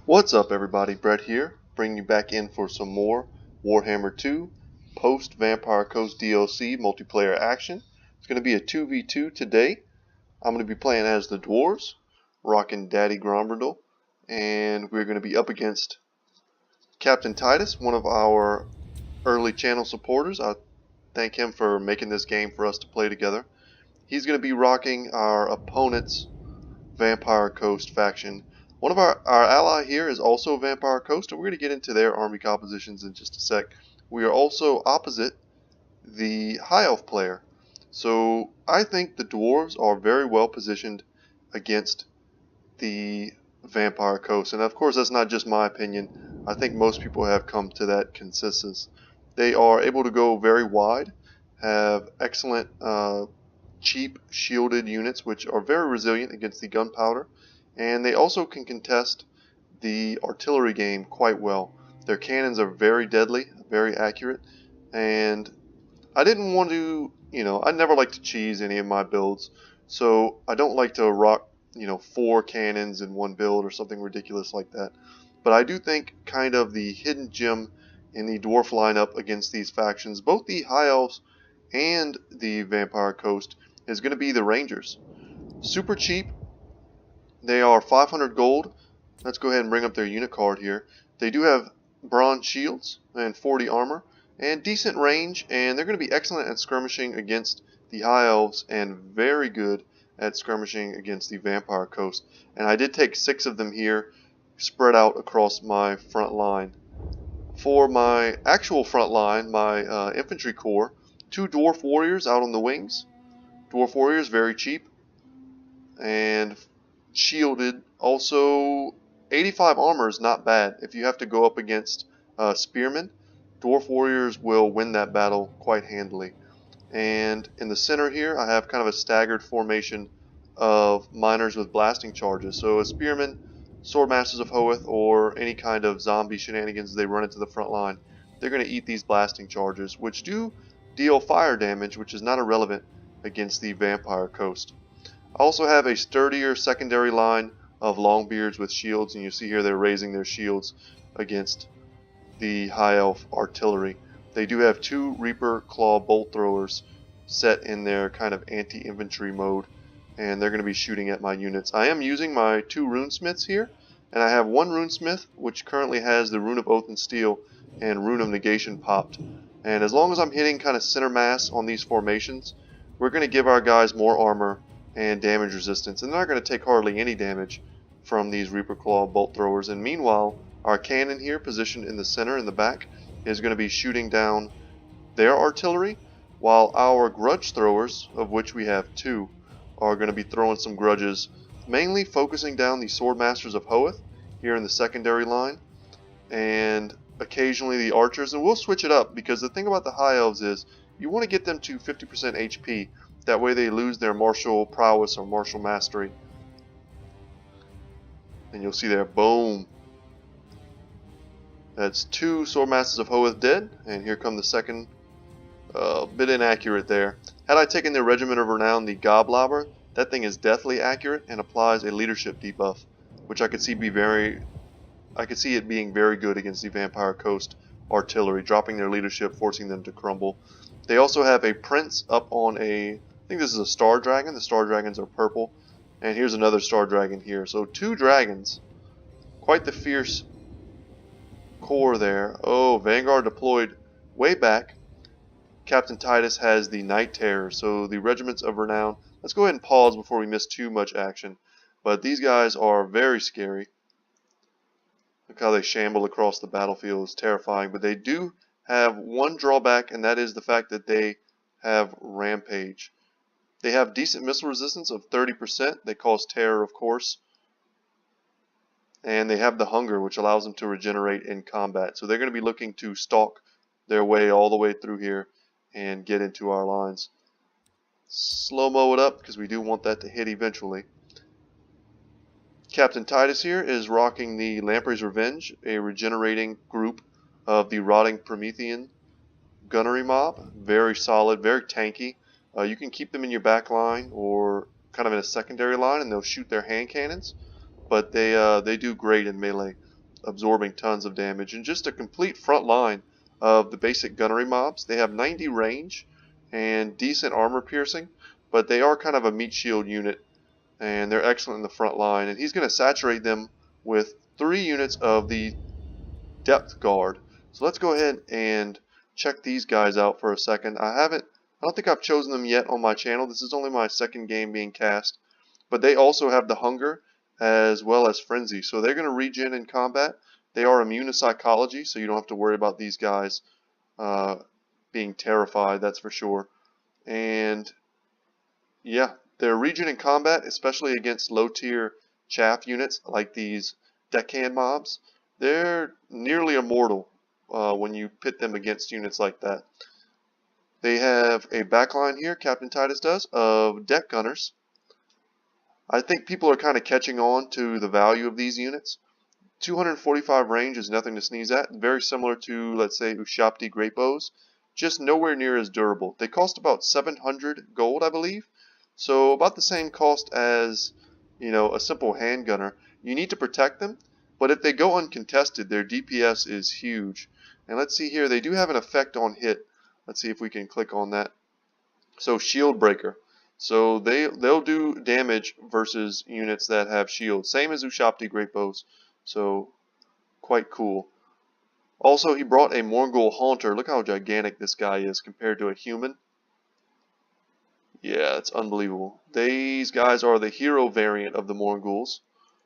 What's up everybody, Brett here, bringing you back in for some more Warhammer 2 post-Vampire Coast DLC multiplayer action. It's going to be a 2v2 today. I'm going to be playing as the Dwarves, rocking Daddy Grombrindal, and we're going to be up against Captain Titus, one of our early channel supporters. I thank him for making this game for us to play together. He's going to be rocking our opponent's Vampire Coast faction. One of our ally here is also Vampire Coast, and we're going to get into their army compositions in just a sec. We are also opposite the High Elf player. So I think the Dwarves are very well positioned against the Vampire Coast. And of course that's not just my opinion. I think most people have come to that consensus. They are able to go very wide, have excellent cheap shielded units which are very resilient against the gunpowder, and they also can contest the artillery game quite well. Their cannons are very deadly, very accurate, and I didn't want to, I never like to cheese any of my builds, so I don't like to rock, 4 cannons in one build or something ridiculous like that. But I do think kind of the hidden gem in the dwarf lineup against these factions, both the High Elves and the Vampire Coast, is going to be the Rangers. Super cheap. They are 500 gold. Let's go ahead and bring up their unit card here. They do have bronze shields and 40 armor and decent range, and they're going to be excellent at skirmishing against the High Elves and very good at skirmishing against the Vampire Coast. And I did take 6 of them here spread out across my front line. For my actual front line, my infantry corps, 2 dwarf warriors out on the wings. Dwarf warriors, very cheap and shielded. Also 85 armor is not bad. If you have to go up against spearmen, dwarf warriors will win that battle quite handily. And in the center here I have kind of a staggered formation of miners with blasting charges. So a spearman, sword masters of Hoeth, or any kind of zombie shenanigans they run into the front line, they're going to eat these blasting charges, which do deal fire damage, which is not irrelevant against the Vampire Coast. I also have a sturdier secondary line of Longbeards with shields, and you see here they're raising their shields against the High Elf artillery. They do have 2 Reaper Claw bolt throwers set in their kind of anti-infantry mode, and they're going to be shooting at my units. I am using my 2 runesmiths here, and I have 1 runesmith which currently has the Rune of Oath and Steel and Rune of Negation popped. And as long as I'm hitting kind of center mass on these formations, we're going to give our guys more armor and damage resistance, and they're not going to take hardly any damage from these Reaper Claw bolt throwers. And meanwhile, our cannon here, positioned in the center in the back, is going to be shooting down their artillery, while our grudge throwers, of which we have 2, are going to be throwing some grudges, mainly focusing down the sword masters of Hoeth here in the secondary line, and occasionally the archers. And we'll switch it up, because the thing about the High Elves is you want to get them to 50% HP. That way they lose their martial prowess or martial mastery. And you'll see there, boom. That's 2 Swordmasters of Hoeth dead, and here come the second. Bit inaccurate there. Had I taken the Regiment of Renown, the Goblobber, that thing is deathly accurate and applies a leadership debuff, which I could see it being very good against the Vampire Coast artillery, dropping their leadership, forcing them to crumble. They also have a Prince up on I think this is a Star Dragon. The Star Dragons are purple. And here's another Star Dragon here. So 2 dragons. Quite the fierce core there. Oh, Vanguard deployed way back. Captain Titus has the Night Terror. So the Regiments of Renown. Let's go ahead and pause before we miss too much action. But these guys are very scary. Look how they shamble across the battlefield. It's terrifying. But they do have one drawback, and that is the fact that they have Rampage. They have decent missile resistance of 30%. They cause terror, of course. And they have the Hunger, which allows them to regenerate in combat. So they're going to be looking to stalk their way all the way through here and get into our lines. Slow-mo it up, because we do want that to hit eventually. Captain Titus here is rocking the Lamprey's Revenge, a regenerating group of the Rotting Promethean gunnery mob. Very solid, very tanky. You can keep them in your back line or kind of in a secondary line, and they'll shoot their hand cannons. But they do great in melee. absorbing tons of damage. And just a complete front line of the basic gunnery mobs. They have 90 range and decent armor piercing, but they are kind of a meat shield unit, and they're excellent in the front line. And he's going to saturate them with 3 units of the depth guard. So let's go ahead and check these guys out for a second. I don't think I've chosen them yet on my channel. This is only my second game being cast, but they also have the hunger as well as frenzy, so they're going to regen in combat. They are immune to psychology, so you don't have to worry about these guys being terrified, that's for sure. And yeah, they're regen in combat, especially against low tier chaff units like these deckhand mobs. They're nearly immortal when you pit them against units like that. They have a backline here, Captain Titus does, of deck gunners. I think people are kind of catching on to the value of these units. 245 range is nothing to sneeze at. Very similar to, let's say, Ushabti Great Bows, just nowhere near as durable. They cost about 700 gold, I believe, so about the same cost as, you know, a simple handgunner. You need to protect them, but if they go uncontested, their DPS is huge. And let's see here, they do have an effect on hit. Let's see if we can click on that. So Shield Breaker. So they'll do damage versus units that have shields. Same as Ushabti Great Bows. So quite cool. Also, he brought a Morgul Haunter. Look how gigantic this guy is compared to a human. Yeah, it's unbelievable. These guys are the hero variant of the Morguls,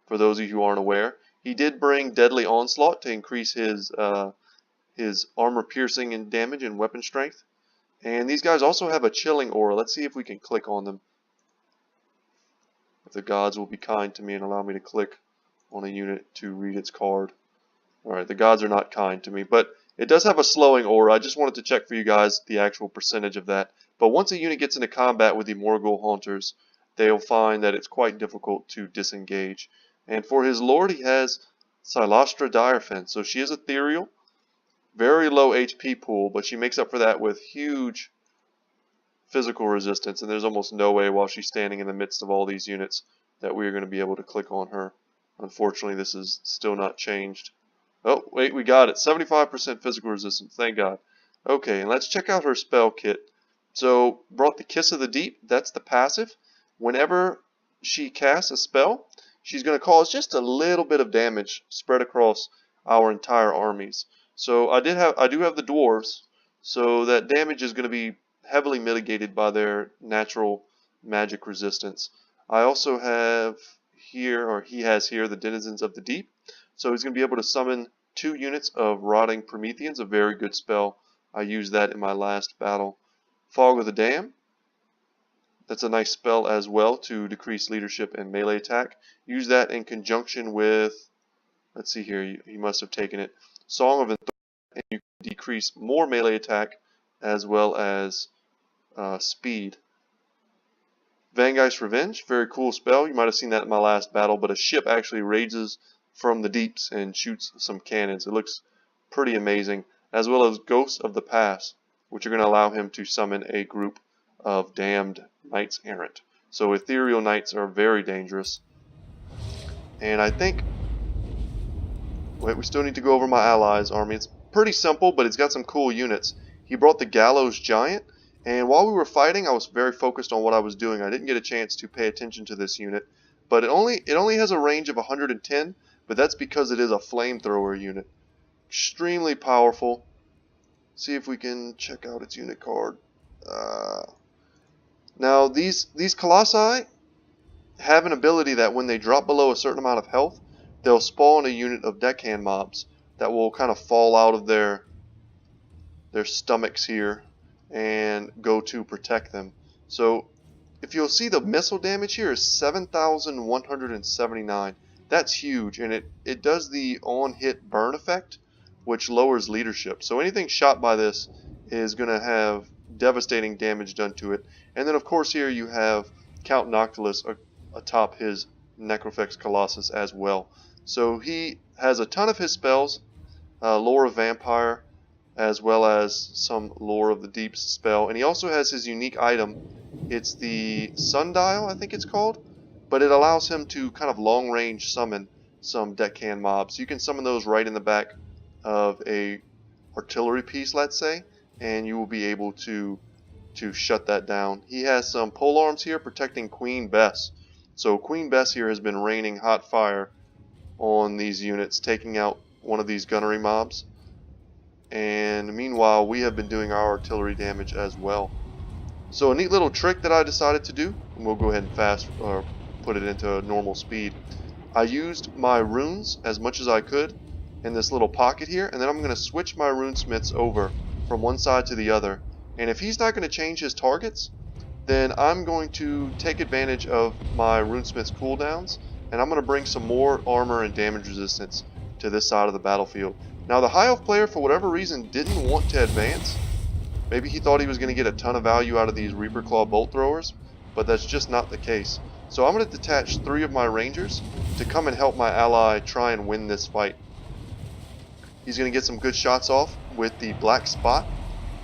for those of you who aren't aware. He did bring Deadly Onslaught to increase his armor piercing and damage and weapon strength. And these guys also have a chilling aura. Let's see if we can click on them. If the gods will be kind to me and allow me to click on a unit to read its card. Alright, the gods are not kind to me, but it does have a slowing aura. I just wanted to check for you guys the actual percentage of that. But once a unit gets into combat with the Morgul Haunters, they'll find that it's quite difficult to disengage. And for his lord, he has Silastra Direfin. So she is ethereal. Very low HP pool, but she makes up for that with huge physical resistance, and there's almost no way while she's standing in the midst of all these units that we are going to be able to click on her. Unfortunately, this is still not changed. Oh, wait, we got it. 75% physical resistance, thank God. Okay, and let's check out her spell kit. So, brought the Kiss of the Deep, that's the passive. Whenever she casts a spell, she's going to cause just a little bit of damage spread across our entire armies. So I do have the dwarves, so that damage is going to be heavily mitigated by their natural magic resistance. I also have here, or he has here, the Denizens of the Deep. So he's going to be able to summon 2 units of Rotting Prometheans, a very good spell. I used that in my last battle. Fog of the Dam. That's a nice spell as well to decrease leadership and melee attack. Use that in conjunction with, let's see here, he must have taken it. Song of Enthronement, and you can decrease more melee attack as well as speed. Vangeist Revenge, very cool spell. You might have seen that in my last battle, but a ship actually raises from the deeps and shoots some cannons. It looks pretty amazing. As well as Ghosts of the Past, which are going to allow him to summon a group of damned knights errant. So ethereal knights are very dangerous. And I think, wait, we still need to go over my allies' army. It's pretty simple, but it's got some cool units. He brought the Gallows Giant, and while we were fighting, I was very focused on what I was doing. I didn't get a chance to pay attention to this unit, but it only has a range of 110, but that's because it is a flamethrower unit. Extremely powerful. See if we can check out its unit card. Now these Colossi have an ability that when they drop below a certain amount of health, they'll spawn a unit of deckhand mobs that will kind of fall out of their stomachs here and go to protect them. So if you'll see, the missile damage here is 7,179. That's huge, and it does the on-hit burn effect, which lowers leadership. So anything shot by this is going to have devastating damage done to it. And then of course here you have Count Noctilus atop his Necrofex Colossus as well. So he has a ton of his spells, Lore of Vampire, as well as some Lore of the Deep spell. And he also has his unique item. It's the Sundial, I think it's called. But it allows him to kind of long-range summon some deckhand mobs. You can summon those right in the back of a artillery piece, let's say, and you will be able to shut that down. He has some pole arms here protecting Queen Bess. So Queen Bess here has been raining hot fire on these units, taking out one of these gunnery mobs. And meanwhile, we have been doing our artillery damage as well. So a neat little trick that I decided to do, and we'll go ahead and put it into normal speed. I used my runes as much as I could in this little pocket here, and then I'm going to switch my runesmiths over from one side to the other. And if he's not going to change his targets, then I'm going to take advantage of my runesmiths cooldowns, and I'm going to bring some more armor and damage resistance to this side of the battlefield. Now the high elf player, for whatever reason, didn't want to advance. Maybe he thought he was going to get a ton of value out of these Reaper Claw bolt throwers, but that's just not the case. So I'm going to detach 3 of my rangers to come and help my ally try and win this fight. He's going to get some good shots off with the Black Spot,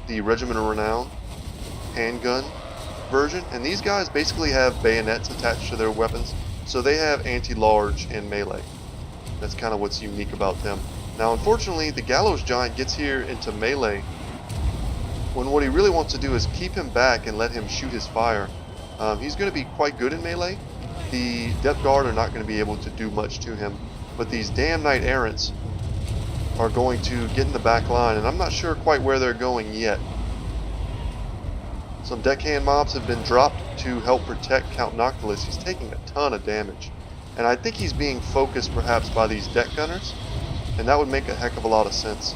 the Regiment of Renown handgun version, and these guys basically have bayonets attached to their weapons, so they have anti-large and melee. That's kind of what's unique about them. Now unfortunately, the Gallows Giant gets here into melee when what he really wants to do is keep him back and let him shoot his fire. He's going to be quite good in melee. The Depth Guard are not going to be able to do much to him, but these damn Knight Errants are going to get in the back line, and I'm not sure quite where they're going yet. Some deckhand mobs have been dropped to help protect Count Noctilus. He's taking a ton of damage, and I think he's being focused perhaps by these deck gunners, and that would make a heck of a lot of sense.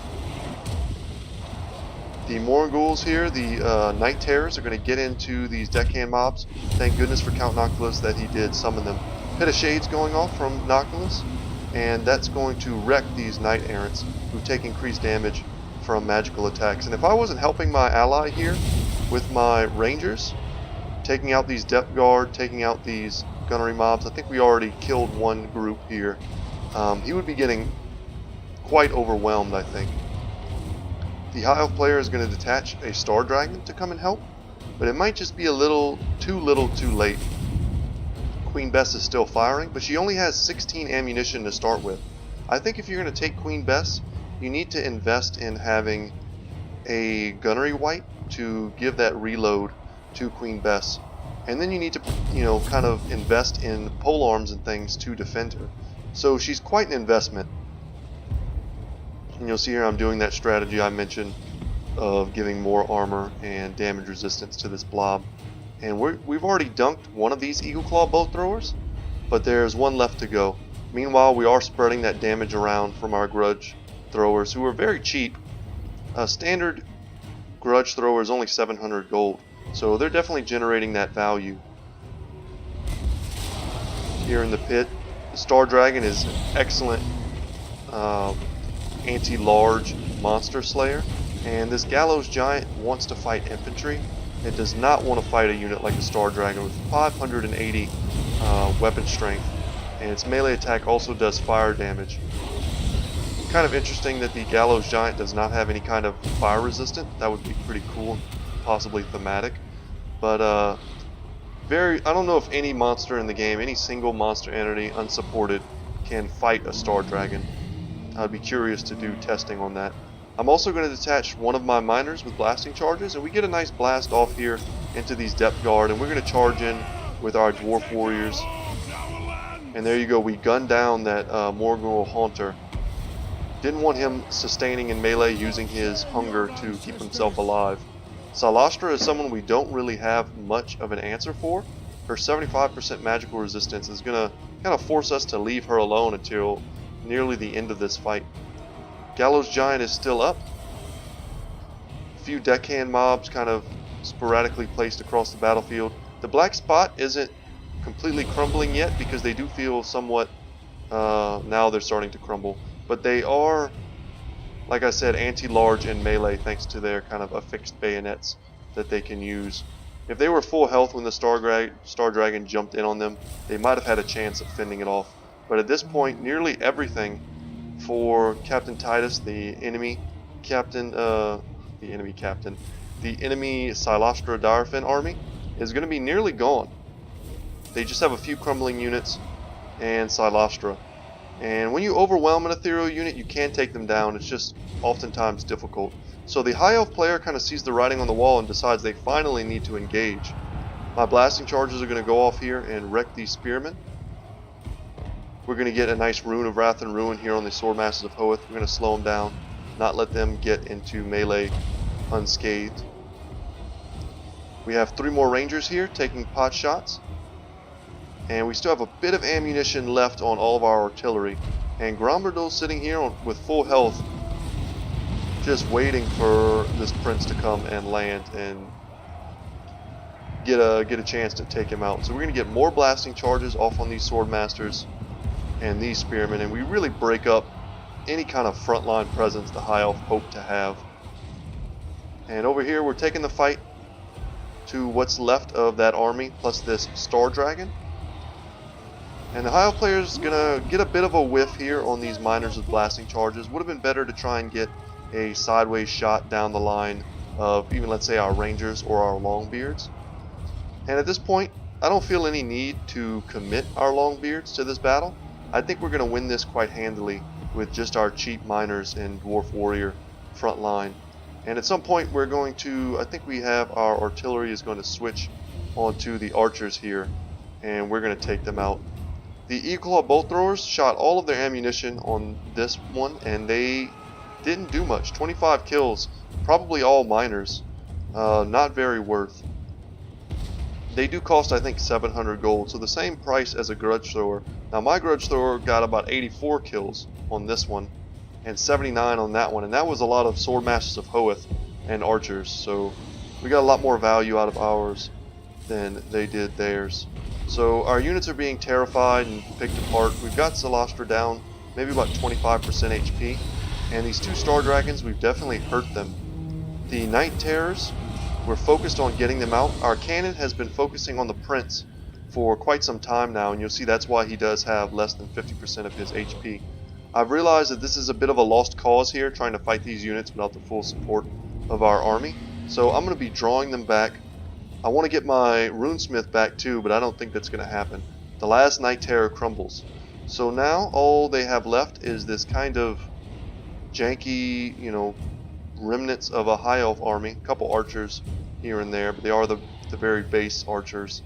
The Morghuls here, the Night Terrors, are going to get into these deckhand mobs. Thank goodness for Count Noctilus that he did summon them. Pit of Shades going off from Noctilus, and that's going to wreck these Knight Errants who take increased damage from magical attacks. And if I wasn't helping my ally here with my Rangers, taking out these Depth Guard, taking out these gunnery mobs, I think we already killed one group here, he would be getting quite overwhelmed, I think. The High Elf player is going to detach a Star Dragon to come and help, but it might just be a little too late. Queen Bess is still firing, but she only has 16 ammunition to start with. I think if you're going to take Queen Bess, you need to invest in having a gunnery wight to give that reload to Queen Bess. And then you need to, kind of invest in pole arms and things to defend her. So she's quite an investment. And you'll see here I'm doing that strategy I mentioned of giving more armor and damage resistance to this blob. And we've already dunked one of these Eagle Claw bolt throwers, but there's one left to go. Meanwhile, we are spreading that damage around from our grudge throwers, who are very cheap. A standard grudge thrower is only 700 gold, so they're definitely generating that value. Here in the pit, the Star Dragon is an excellent anti-large monster slayer, and this Gallows Giant wants to fight infantry. It does not want to fight a unit like the Star Dragon with 580 weapon strength, and its melee attack also does fire damage. Kind of interesting that the Gallows Giant does not have any kind of fire resistant. That would be pretty cool, possibly thematic. But I don't know if any monster in the game, any single monster entity unsupported, can fight a Star Dragon. I'd be curious to do testing on that. I'm also going to detach one of my miners with blasting charges, and we get a nice blast off here into these Depth Guard, and we're going to charge in with our Dwarf Warriors. And there you go, we gunned down that Morghul Haunter. Didn't want him sustaining in melee using his hunger to keep himself alive. Salastra is someone we don't really have much of an answer for. Her 75% magical resistance is going to kind of force us to leave her alone until nearly the end of this fight. Gallows Giant is still up. A few deckhand mobs kind of sporadically placed across the battlefield. The Black Spot isn't completely crumbling yet because they do feel somewhat, now they're starting to crumble. But they are, like I said, anti-large and melee thanks to their kind of affixed bayonets that they can use. If they were full health when the Star Dragon jumped in on them, they might have had a chance at fending it off. But at this point, nearly everything for Captain Titus, the enemy Silastra Direfin army, is going to be nearly gone. They just have a few crumbling units and Silastra. And when you overwhelm an ethereal unit, you can take them down. It's just oftentimes difficult. So the high elf player kind of sees the writing on the wall and decides they finally need to engage. My blasting charges are going to go off here and wreck these spearmen. We're going to get a nice Rune of Wrath and Ruin here on the Swordmasters of Hoeth. We're going to slow them down, not let them get into melee unscathed. We have 3 more Rangers here taking pot shots. And we still have a bit of ammunition left on all of our artillery. And Grombrindal sitting here with full health, just waiting for this prince to come and land and get a chance to take him out. So we're going to get more blasting charges off on these Swordmasters and these Spearmen, and we really break up any kind of frontline presence the High Elf hope to have. And over here we're taking the fight to what's left of that army, plus this Star Dragon. And the High Elf player is going to get a bit of a whiff here on these miners with blasting charges. Would have been better to try and get a sideways shot down the line of even, let's say, our Rangers or our Longbeards. And at this point, I don't feel any need to commit our Longbeards to this battle. I think we're going to win this quite handily with just our cheap miners and Dwarf Warrior front line. And at some point we're going to, I think we have our artillery is going to switch onto the archers here, and we're going to take them out. The Eagle bolt throwers shot all of their ammunition on this one, and they didn't do much. 25 kills, probably all miners. Not very worth. They do cost, I think, 700 gold, so the same price as a grudge thrower. Now my grudge thrower got about 84 kills on this one, and 79 on that one, and that was a lot of Swordmasters of Hoeth and archers, so we got a lot more value out of ours than they did theirs. So our units are being terrified and picked apart. We've got Salastra down, maybe about 25% HP, and these 2 Star Dragons, we've definitely hurt them. The Night Terrors, we're focused on getting them out. Our cannon has been focusing on the Prince for quite some time now, and you'll see that's why he does have less than 50% of his HP. I've realized that this is a bit of a lost cause here, trying to fight these units without the full support of our army. So I'm going to be drawing them back. I want to get my runesmith back too, but I don't think that's going to happen. The last Night Terror crumbles. So now all they have left is this kind of janky, remnants of a High Elf army. A couple archers here and there, but they are the very base archers.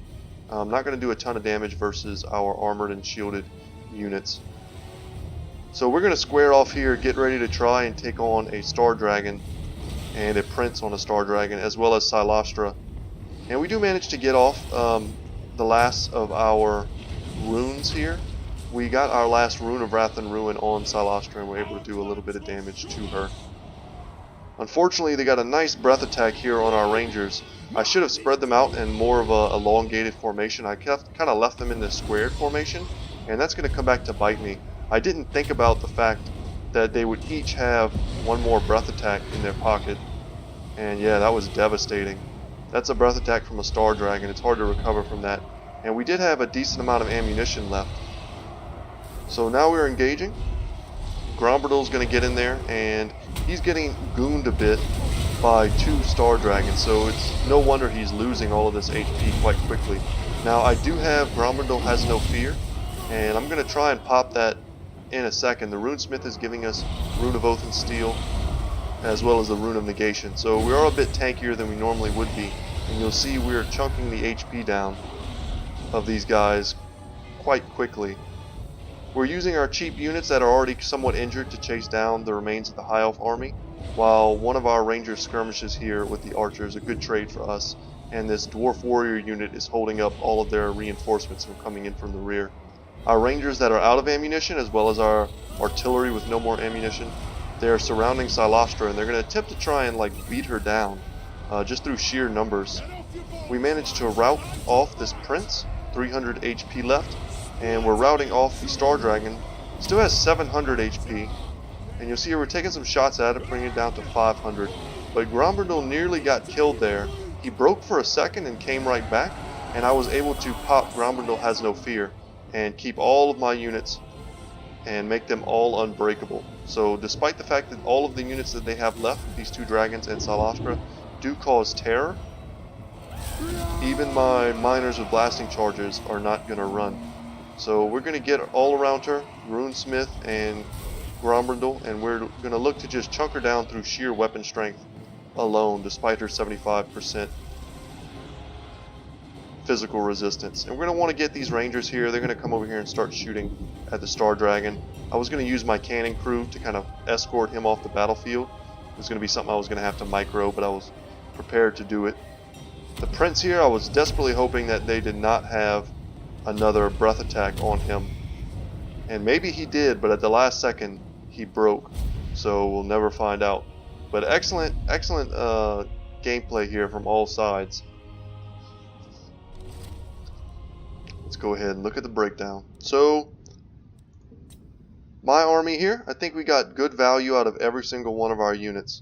I'm not going to do a ton of damage versus our armored and shielded units. So we're going to square off here, get ready to try and take on a Star Dragon and a Prince on a Star Dragon, as well as Silastra. And we do manage to get off the last of our runes here. We got our last Rune of Wrath and Ruin on Silastra, and we're able to do a little bit of damage to her. Unfortunately, they got a nice breath attack here on our Rangers. I should have spread them out in more of a elongated formation. I kind of left them in this squared formation, and that's going to come back to bite me. I didn't think about the fact that they would each have one more breath attack in their pocket. And yeah, that was devastating. That's a breath attack from a Star Dragon. It's hard to recover from that. And we did have a decent amount of ammunition left. So now we're engaging. Grombrindal's going to get in there, and he's getting gooned a bit by 2 Star Dragons. So it's no wonder he's losing all of this HP quite quickly. Now I do have Grombrindal has no fear, and I'm going to try and pop that in a second. The runesmith is giving us Rune of Oath and Steel, as well as the Rune of Negation. So we are a bit tankier than we normally would be, and you'll see we're chunking the HP down of these guys quite quickly. We're using our cheap units that are already somewhat injured to chase down the remains of the High Elf army, while one of our Rangers skirmishes here with the archers, a good trade for us, and this Dwarf Warrior unit is holding up all of their reinforcements from coming in from the rear. Our Rangers that are out of ammunition, as well as our artillery with no more ammunition, they're surrounding Silastra, and they're going to attempt to try and beat her down just through sheer numbers. We managed to rout off this Prince, 300 HP left, and we're routing off the Star Dragon. Still has 700 HP, and you'll see here we're taking some shots at it, bringing it down to 500. But Grombrindal nearly got killed there. He broke for a second and came right back, and I was able to pop Grombrindal Has No Fear and keep all of my units and make them all unbreakable. So despite the fact that all of the units that they have left, these 2 dragons and Silastra, do cause terror, even my miners with blasting charges are not going to run. So we're going to get all around her, runesmith and Grombrindal, and we're going to look to just chunk her down through sheer weapon strength alone, despite her 75% physical resistance. And we're going to want to get these rangers here. They're going to come over here and start shooting at the Star Dragon. I was going to use my cannon crew to kind of escort him off the battlefield. It was going to be something I was going to have to micro, but I was prepared to do it. The prince here, I was desperately hoping that they did not have another breath attack on him. And maybe he did, but at the last second he broke. So we'll never find out. But excellent gameplay here from all sides. Let's go ahead and look at the breakdown. So, my army here, I think we got good value out of every single one of our units.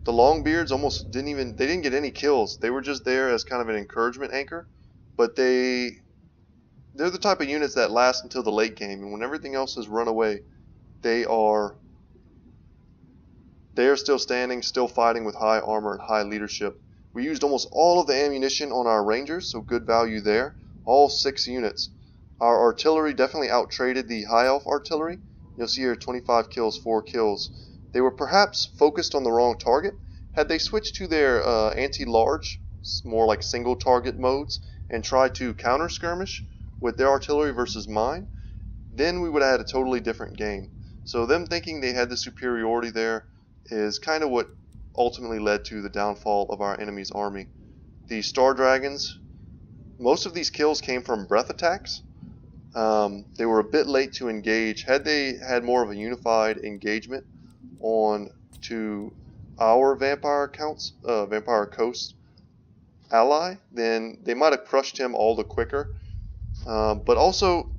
The Longbeards almost didn't get any kills. They were just there as kind of an encouragement anchor. But they're the type of units that last until the late game, and when everything else has run away, they are still standing, still fighting with high armor and high leadership. We used almost all of the ammunition on our rangers, so good value there. All 6 units. Our artillery definitely out-traded the high elf artillery. You'll see here 25 kills, 4 kills. They were perhaps focused on the wrong target. Had they switched to their anti-large, more like single target modes, and tried to counter skirmish with their artillery versus mine, then we would have had a totally different game. So them thinking they had the superiority there is kind of what ultimately led to the downfall of our enemy's army. The Star Dragons, most of these kills came from breath attacks. They were a bit late to engage. Had they had more of a unified engagement on to our Vampire Coast ally, then they might have crushed him all the quicker. But also,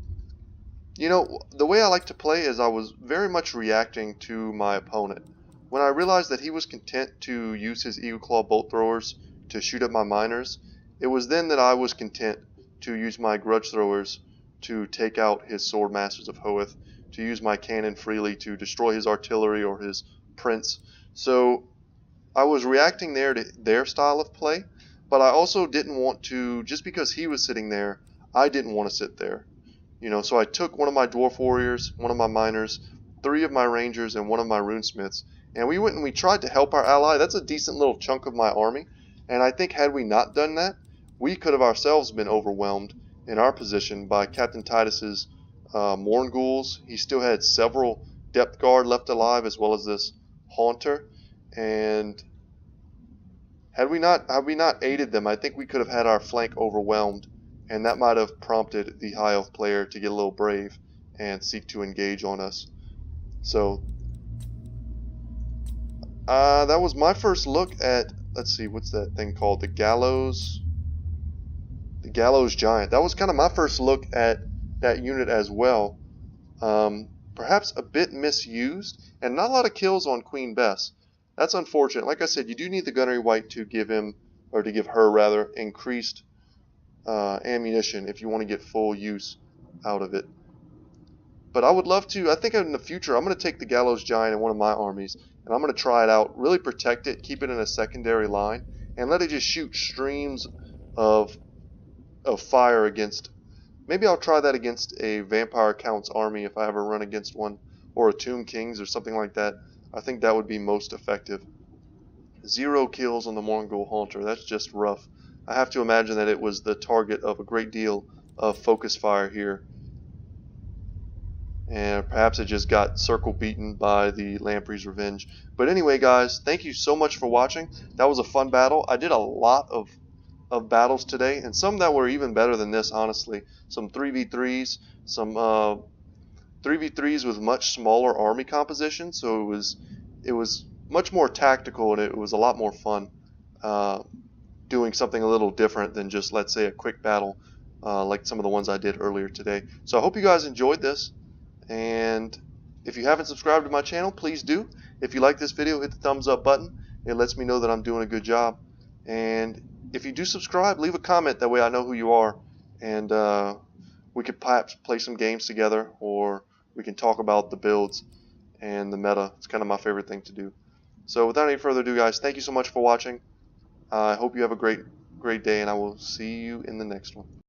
you know, the way I like to play is I was very much reacting to my opponent. When I realized that he was content to use his Eagle Claw bolt throwers to shoot at my miners, it was then that I was content to use my grudge throwers to take out his sword masters of Hoeth, to use my cannon freely to destroy his artillery or his prince. So I was reacting there to their style of play, but I also didn't want to, just because he was sitting there, I didn't want to sit there. You know, so I took one of my dwarf warriors, one of my miners, 3 of my rangers, and 1 of my runesmiths, and we went and we tried to help our ally. That's a decent little chunk of my army, and I think had we not done that, we could have ourselves been overwhelmed in our position by Captain Titus's Morn Ghouls. He still had several depth guard left alive, as well as this Haunter, and had we not aided them, I think we could have had our flank overwhelmed, and that might have prompted the high elf player to get a little brave and seek to engage on us. So that was my first look at, let's see, what's that thing called? The Gallows Giant. That was kind of my first look at that unit as well. Perhaps a bit misused, and not a lot of kills on Queen Bess. That's unfortunate. Like I said, you do need the Gunnery Wight to give him, or to give her rather, increased ammunition if you want to get full use out of it. But I would love to, I think in the future, I'm going to take the Gallows Giant in one of my armies, and I'm going to try it out, really protect it, keep it in a secondary line, and let it just shoot streams of fire against. Maybe I'll try that against a Vampire Count's army if I ever run against one, or a Tomb King's or something like that. I think that would be most effective. 0 kills on the Mongol Haunter. That's just rough. I have to imagine that it was the target of a great deal of focus fire here. And perhaps it just got circle beaten by the Lamprey's Revenge. But anyway, guys, thank you so much for watching. That was a fun battle. I did a lot of battles today, and some that were even better than this, honestly. Some 3v3s, some 3v3s with much smaller army composition, so it was much more tactical, and it was a lot more fun doing something a little different than just, let's say, a quick battle like some of the ones I did earlier today. So I hope you guys enjoyed this, and if you haven't subscribed to my channel, please do. If you like this video, hit the thumbs up button. It lets me know that I'm doing a good job. And if you do subscribe, leave a comment, that way I know who you are, and we could perhaps play some games together, or we can talk about the builds and the meta. It's kind of my favorite thing to do. So without any further ado, guys, thank you so much for watching. I hope you have a great day, and I will see you in the next one.